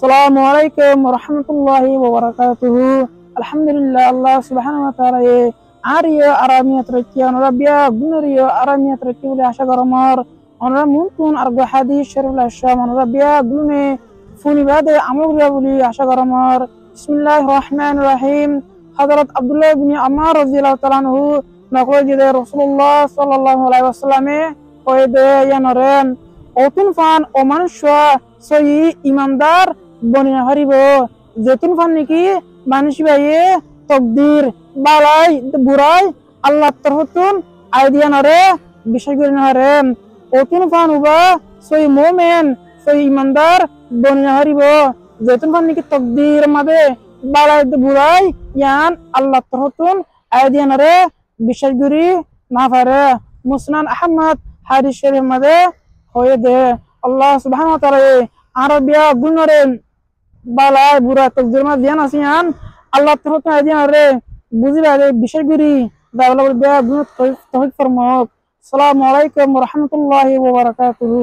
Assalamualaikum warahmatullahi wabarakatuh. Alhamdulillah Allah subhanahu wa ta'ala Arya aramiyat rakiyan Rabbiya gunuriya aramiyat rakiyuli ashagaramar onra muntun argo hadis sharif asham Rabbiya gulune funi bade amugriya buli ashagaramar. Bismillahirrahmanirrahim. Hadrat Abdullah bin Ammar radhiyallahu ta'ala anhu naqol jide Rasulullah sallallahu alaihi wasallam koyde yanoren otun fan o manusha soyi imamdar Baniya হারিব যেতুন fun নাকি মানুষ ভাইয়ে তকদির বালাই বুড়াই আল্লাহ তরফতুন idea নরে বিষয় করে নরে ওতুন fun উবা সই মোমেন সই ইমানদার বনিয়া হারিব যেতুন ফান নাকি তকদির মাদে বালাই বুড়াই ইয়ান আল্লাহ তরফতুন আইডিয়া নরে বিষয় করি না পারে মুসনান আহমদ হাদিস শরীফ মাদে হয়ে দে আল্লাহ সুবহানাহু ওয়া তাআলা আরবিয়া গুণরেন balai bura takdir ma dian asian Allah terhutna dian re buzi bade bishar guri dawla be gunut tawhid farmo. Assalamualaikum warahmatullahi wabarakatuh.